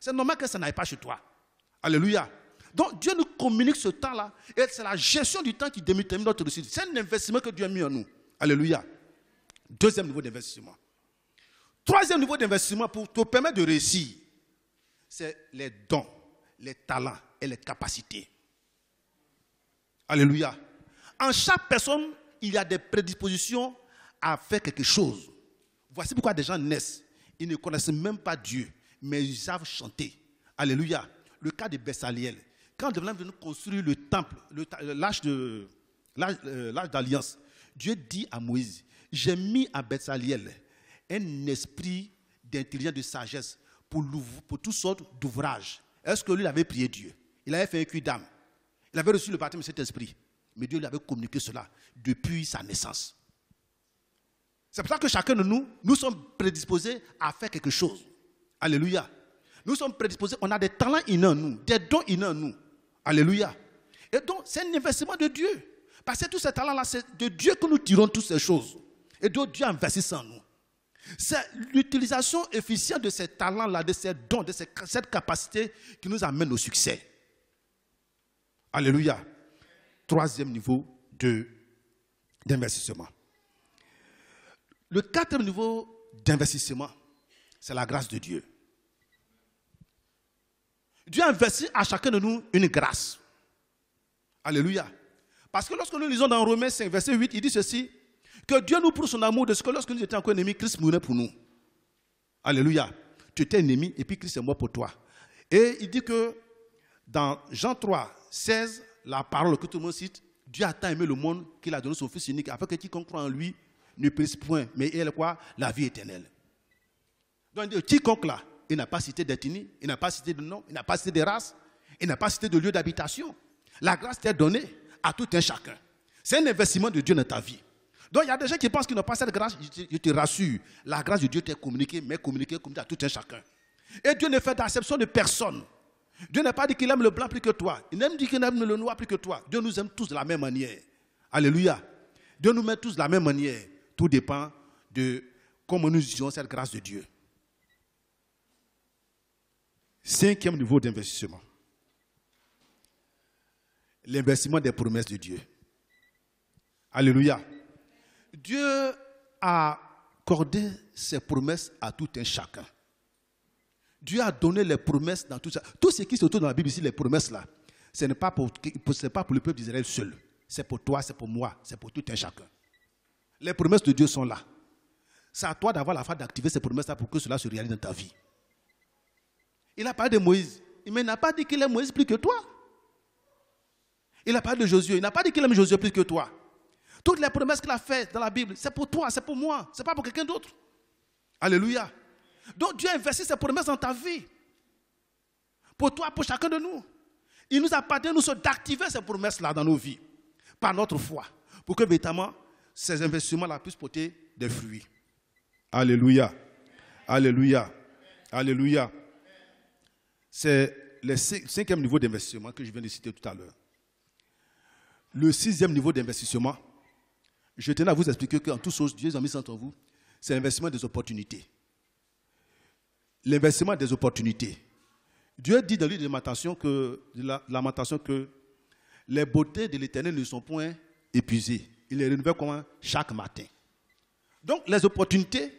c'est normal que ça n'aille pas chez toi. Alléluia. Donc Dieu nous communique ce temps-là. Et c'est la gestion du temps qui détermine notre réussite. C'est un investissement que Dieu a mis en nous. Alléluia. Deuxième niveau d'investissement. Troisième niveau d'investissement pour te permettre de réussir, c'est les dons, les talents et les capacités. Alléluia. En chaque personne, il y a des prédispositions à faire quelque chose. Voici pourquoi des gens naissent. Ils ne connaissent même pas Dieu, mais ils savent chanter. Alléluia. Le cas de Betsaliel. Quand Dieu est venu construire le temple, l'âge d'alliance, Dieu dit à Moïse, j'ai mis à Betsaliel un esprit d'intelligence, de sagesse pour toutes sortes d'ouvrages. Est-ce que lui avait prié Dieu? Il avait fait un cuit d'âme. Il avait reçu le baptême de cet esprit. Mais Dieu lui avait communiqué cela depuis sa naissance. C'est pour ça que chacun de nous, nous sommes prédisposés à faire quelque chose. Alléluia. Nous sommes prédisposés, on a des talents innés en nous, des dons innés en nous. Alléluia. Et donc, c'est un investissement de Dieu. Parce que tous ces talents-là, c'est de Dieu que nous tirons toutes ces choses. Et donc, Dieu investit en nous. C'est l'utilisation efficiente de ces talents-là, de ces dons, de cette capacité qui nous amène au succès. Alléluia. Troisième niveau d'investissement. Le quatrième niveau d'investissement, c'est la grâce de Dieu. Dieu investit à chacun de nous une grâce. Alléluia. Parce que lorsque nous lisons dans Romains 5, verset 8, il dit ceci, que Dieu nous prouve son amour de ce que lorsque nous étions encore ennemis, Christ mourait pour nous. Alléluia. Tu étais ennemi et puis Christ est mort pour toi. Et il dit que dans Jean 3, 16, la parole que tout le monde cite, Dieu a tant aimé le monde qu'il a donné son Fils unique afin que quiconque croit en lui ne périsse point, mais il a quoi? La vie éternelle. Donc quiconque là, il n'a pas cité d'ethnie, il n'a pas cité de nom, il n'a pas cité de race, il n'a pas cité de lieu d'habitation. La grâce t'est donnée à tout un chacun. C'est un investissement de Dieu dans ta vie. Donc il y a des gens qui pensent qu'ils n'ont pas cette grâce, je te rassure, la grâce de Dieu t'est communiquée, mais communiquée comme à tout un chacun. Et Dieu ne fait d'acception de personne. Dieu n'a pas dit qu'il aime le blanc plus que toi. Il n'a pas dit qu'il aime le noir plus que toi. Dieu nous aime tous de la même manière. Alléluia. Dieu nous met tous de la même manière. Tout dépend de comment nous utilisons cette grâce de Dieu. Cinquième niveau d'investissement. L'investissement des promesses de Dieu. Alléluia. Dieu a accordé ses promesses à tout un chacun. Dieu a donné les promesses dans tout ça. Tout ce qui se trouve dans la Bible ici, les promesses là, ce n'est pas pour le peuple d'Israël seul. C'est pour toi, c'est pour moi, c'est pour tout un chacun. Les promesses de Dieu sont là. C'est à toi d'avoir la foi d'activer ces promesses là pour que cela se réalise dans ta vie. Il a parlé de Moïse, mais il n'a pas dit qu'il aime Moïse plus que toi. Il a parlé de Josué, il n'a pas dit qu'il aime Josué plus que toi. Toutes les promesses qu'il a faites dans la Bible, c'est pour toi, c'est pour moi, c'est pas pour quelqu'un d'autre. Alléluia. Donc Dieu a investi ses promesses dans ta vie. Pour toi, pour chacun de nous. Il nous appartient, nous, d'activer ces promesses-là dans nos vies. Par notre foi. Pour que véritablement, ces investissements-là puissent porter des fruits. Alléluia. Alléluia. Alléluia. C'est le cinquième niveau d'investissement que je viens de citer tout à l'heure. Le sixième niveau d'investissement, je tenais à vous expliquer qu'en toute chose, Dieu a mis entre vous, c'est l'investissement des opportunités. L'investissement des opportunités. Dieu dit dans le livre de Lamentation que les beautés de l'Éternel ne sont point épuisées. Il les renouvelle comment? Chaque matin. Donc les opportunités,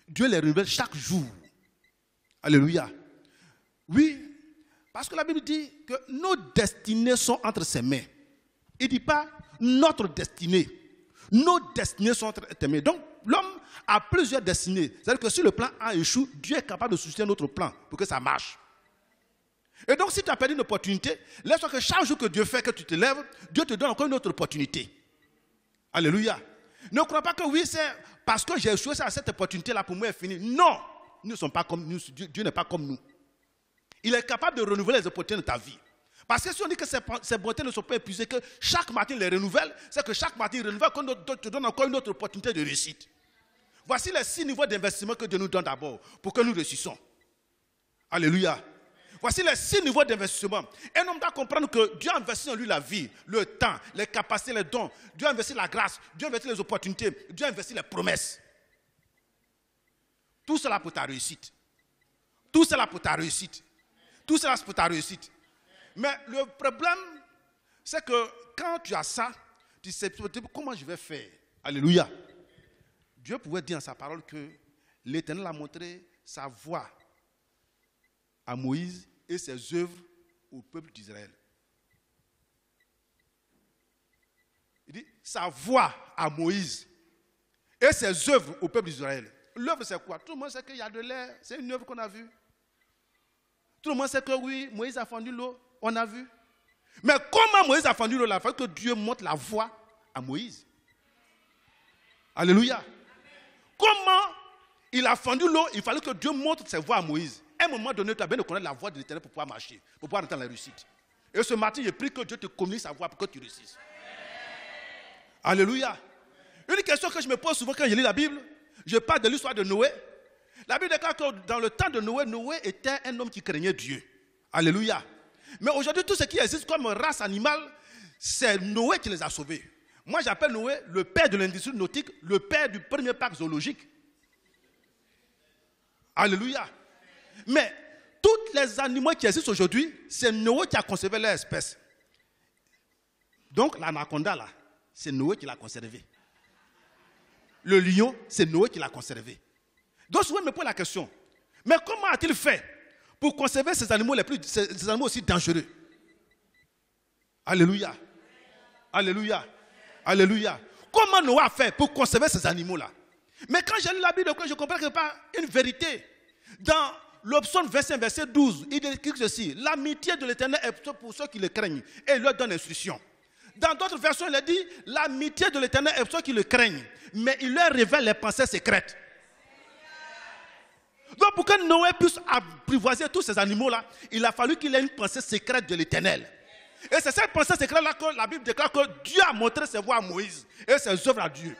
Dieu les renouvelle chaque jour. Alléluia. Oui, parce que la Bible dit que nos destinées sont entre ses mains. Il ne dit pas notre destinée. Nos destinées sont entre ses mains. Donc l'homme a plusieurs destinées. C'est-à-dire que si le plan A échoue, Dieu est capable de soutenir notre plan pour que ça marche. Et donc si tu as perdu une opportunité, laisse-toi que chaque jour que Dieu fait, que tu te lèves, Dieu te donne encore une autre opportunité. Alléluia. Ne crois pas que oui, c'est parce que j'ai échoué à cette opportunité-là pour moi est fini. Non, nous ne sommes pas comme nous. Dieu n'est pas comme nous. Il est capable de renouveler les opportunités de ta vie. Parce que si on dit que ces bontés ne sont pas épuisées, que chaque matin il les renouvelle, c'est que chaque matin il renouvelle, qu'on te donne encore une autre opportunité de réussite. Voici les 6 niveaux d'investissement que Dieu nous donne d'abord pour que nous réussissions. Alléluia. Voici les 6 niveaux d'investissement. Un homme doit comprendre que Dieu a investi en lui la vie, le temps, les capacités, les dons. Dieu a investi la grâce, Dieu a investi les opportunités, Dieu a investi les promesses. Tout cela pour ta réussite. Tout cela pour ta réussite. Tout cela, c'est pour ta réussite. Mais le problème, c'est que quand tu as ça, tu sais comment je vais faire. Alléluia. Dieu pouvait dire dans sa parole que l'Éternel a montré sa voix à Moïse et ses œuvres au peuple d'Israël. Il dit sa voix à Moïse et ses œuvres au peuple d'Israël. L'œuvre, c'est quoi? Tout le monde sait qu'il y a de l'air. C'est une œuvre qu'on a vue. Tout le monde sait que oui, Moïse a fendu l'eau. On a vu. Mais comment Moïse a fendu l'eau? Il faut que Dieu montre la voie à Moïse. Alléluia. Comment il a fendu l'eau? Il fallait que Dieu montre ses voies à Moïse. À un moment donné, tu as bien de connaître la voie de l'Éternel pour pouvoir marcher, pour pouvoir entrer dans la réussite. Et ce matin, j'ai prie que Dieu te communique sa voie pour que tu réussisses. Alléluia. Une question que je me pose souvent quand je lis la Bible, je parle de l'histoire de Noé. La Bible déclare que dans le temps de Noé, Noé était un homme qui craignait Dieu. Alléluia. Mais aujourd'hui, tout ce qui existe comme race animale, c'est Noé qui les a sauvés. Moi, j'appelle Noé le père de l'industrie nautique, le père du premier parc zoologique. Alléluia. Mais tous les animaux qui existent aujourd'hui, c'est Noé qui a conservé leur espèce. Donc, l'anaconda, là, c'est Noé qui l'a conservé. Le lion, c'est Noé qui l'a conservé. Donc, souvent, je me pose la question, mais comment a-t-il fait pour conserver ces animaux, ces animaux aussi dangereux? Alléluia. Alléluia. Alléluia. Comment Noé a fait pour conserver ces animaux-là? Mais quand j'ai lu la Bible, je comprends que pas une vérité. Dans l'Opsaume 25, verset 12, il écrit ceci: l'amitié de l'Éternel est pour ceux qui le craignent et il leur donne instruction. Dans d'autres versions, il a dit l'amitié de l'Éternel est pour ceux qui le craignent, mais il leur révèle les pensées secrètes. Donc pour que Noé puisse apprivoiser tous ces animaux-là, il a fallu qu'il ait une pensée secrète de l'Éternel. Et c'est cette pensée secrète-là que la Bible déclare que Dieu a montré ses voies à Moïse et ses œuvres à Dieu.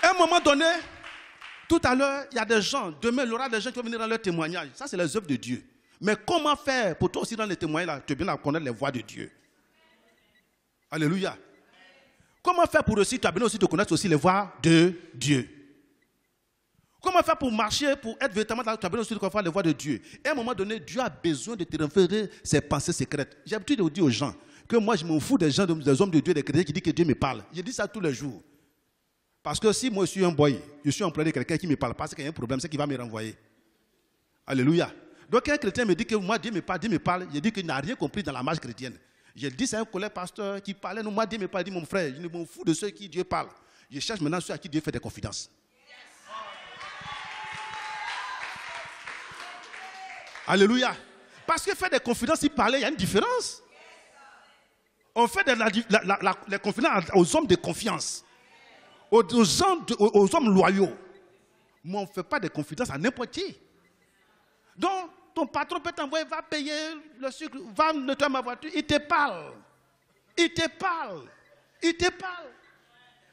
À un moment donné, tout à l'heure, il y a des gens, demain, il y aura des gens qui vont venir dans leur témoignage. Ça, c'est les œuvres de Dieu. Mais comment faire pour toi aussi dans les témoignages, tu es bien à connaître les voies de Dieu? Alléluia. Comment faire pour aussi, tu as besoin aussi de connaître aussi les voies de Dieu? Comment faire pour marcher, pour être véritablement là, tu as besoin aussi de connaître les voies de Dieu? Et à un moment donné, Dieu a besoin de te révéler ses pensées secrètes. J'ai l'habitude de dire aux gens que moi, je m'en fous des gens, des hommes de Dieu, des chrétiens qui disent que Dieu me parle. Je dis ça tous les jours. Parce que si moi je suis un boy, je suis employé de quelqu'un qui me parle, parce qu'il y a un problème, c'est qu'il va me renvoyer. Alléluia. Donc un chrétien me dit que moi Dieu me parle, je dis qu'il n'a rien compris dans la marche chrétienne. Je dis c'est un collègue pasteur qui parlait, non, moi Dieu me parle, il dit mon frère, je ne m'en fous de ceux qui Dieu parle. Je cherche maintenant ceux à qui Dieu fait des confidences. Alléluia. Parce que faire des confidences, il parlait, il y a une différence. On fait les confidences aux hommes de confiance. Aux hommes loyaux. Mais on ne fait pas de confidences à n'importe qui. Donc, ton patron peut t'envoyer, va payer le sucre, va nettoyer ma voiture, il te parle. Il te parle. Il te parle.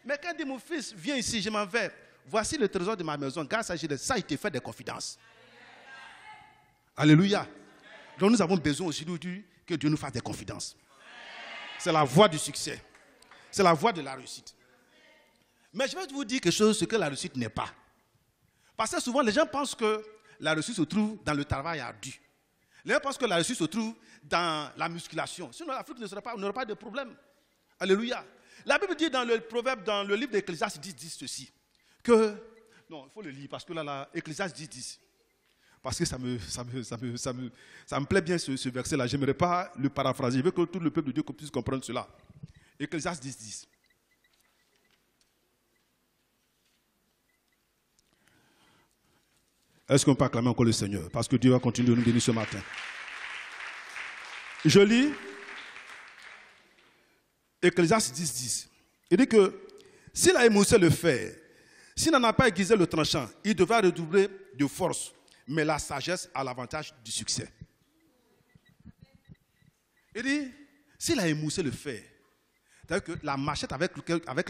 Mais quand il dit, mon fils, viens ici, je m'en vais. Voici le trésor de ma maison. Grâce à ça, il te fait des confidences. Alléluia. Donc, nous avons besoin aussi que Dieu nous fasse des confidences. C'est la voie du succès. C'est la voie de la réussite. Mais je vais vous dire quelque chose, ce que la réussite n'est pas. Parce que souvent, les gens pensent que la réussite se trouve dans le travail ardu. Les gens pensent que la réussite se trouve dans la musculation. Sinon, l'Afrique n'aura pas de problème. Alléluia. La Bible dit dans le proverbe, dans le livre d'Ecclésiaste 10, ceci. Que, non, il faut le lire, parce que là, Ecclésiaste 10. Parce que ça me plaît bien ce verset-là. Je n'aimerais pas le paraphraser. Je veux que tout le peuple de Dieu puisse comprendre cela. Ecclésiaste 10. Est-ce qu'on peut acclamer encore le Seigneur? Parce que Dieu va continuer de nous bénir ce matin. Je lis Ecclésiaste 10. Il dit que s'il a émoussé le fer, s'il n'en a pas aiguisé le tranchant, il devra redoubler de force. Mais la sagesse a l'avantage du succès. Il dit, s'il a émoussé le fer, c'est-à-dire que la machette avec